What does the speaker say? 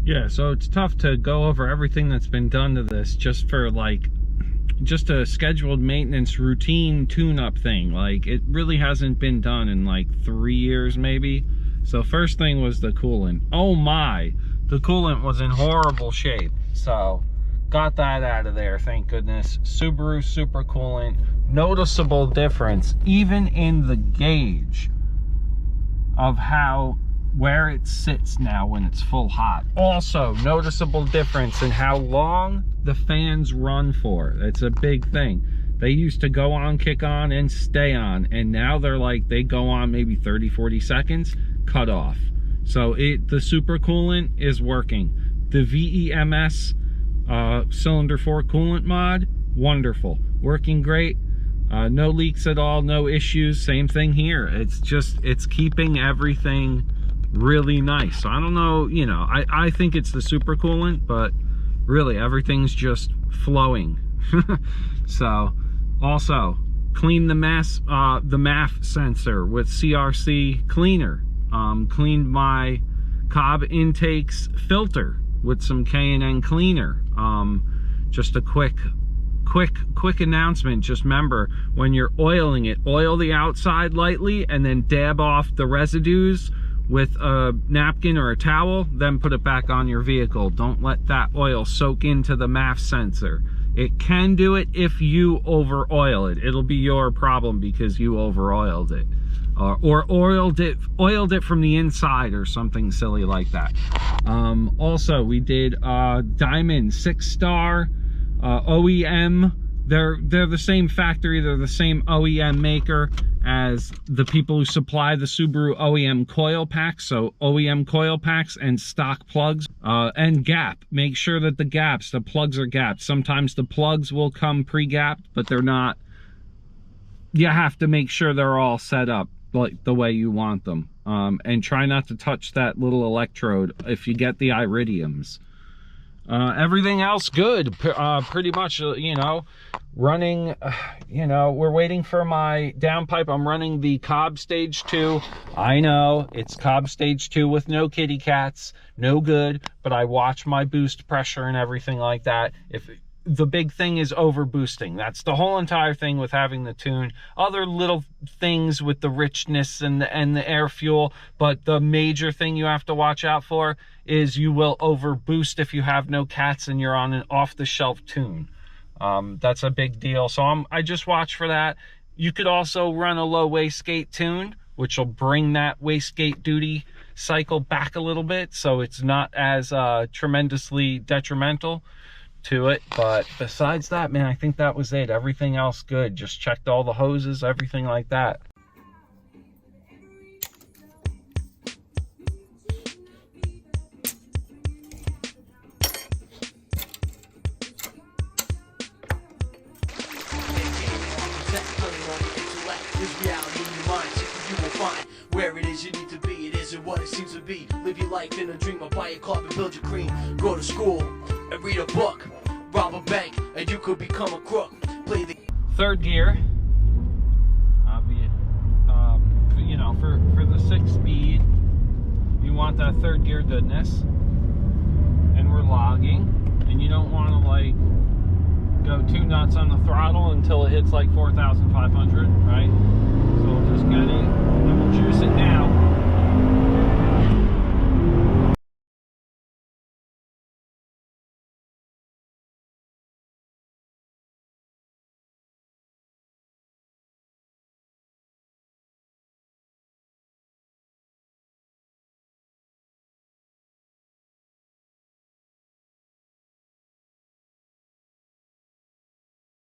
Yeah, so it's tough to go over everything that's been done to this just for like just a scheduled maintenance routine tune-up thing. Like, it really hasn't been done in like 3 years maybe. So first thing was the coolant. Oh my, the coolant was in horrible shape. So got that out of there, thank goodness. Subaru super coolant, noticeable difference even in the gauge of where it sits now when it's full hot. Also, noticeable difference in how long the fans run for. It's a big thing. They used to go on, kick on, and stay on, and now they're like, they go on maybe 30-40 seconds, cut off. So the super coolant is working. The VEMS cylinder 4 coolant mod, wonderful, working great. No leaks at all, no issues. Same thing here. It's keeping everything really nice. So I don't know, you know, I think it's the super coolant, but really everything's just flowing. So also clean the MAF sensor with CRC cleaner. Cleaned my Cobb intakes filter with some K&N cleaner. Just a quick announcement. Just remember, when you're oiling it, oil the outside lightly and then dab off the residues with a napkin or a towel, then put it back on your vehicle. Don't let that oil soak into the MAF sensor. It can do it if you over oil it. It'll be your problem because you over oiled it, or oiled it from the inside or something silly like that. Also, we did Diamond 6-star OEM. They're the same factory, they're the same OEM maker as the people who supply the Subaru OEM coil packs. So OEM coil packs and stock plugs, and gap. Make sure that the plugs are gapped. Sometimes the plugs will come pre-gapped, but they're not. You have to make sure they're all set up like the way you want them. And try not to touch that little electrode if you get the iridiums. Everything else good, pretty much, you know, running, you know, we're waiting for my downpipe. I'm running the Cobb Stage 2. I know, it's Cobb Stage 2 with no kitty cats, no good, but I watch my boost pressure and everything like that. The big thing is over boosting. That's the whole entire thing with having the tune. Other little things with the richness and the air fuel, but the major thing you have to watch out for is you will over boost if you have no cats and you're on an off-the-shelf tune. That's a big deal. So I just watch for that. You could also run a low wastegate tune, which will bring that wastegate duty cycle back a little bit, so it's not as tremendously detrimental to it. But besides that, man, I think that was it. Everything else good. Just checked all the hoses, everything like that. Where it is you need to be, it isn't what it seems to be. Live your life in a dream, or buy a car and build your cream. Go to school and read a book, rob a bank, and you could become a crook. Play the third gear, you know, for the 6-speed, you want that third gear goodness, and we're logging, and you don't want to like go too nuts on the throttle until it hits like 4,500, right? So we'll just get it, and we'll juice it now.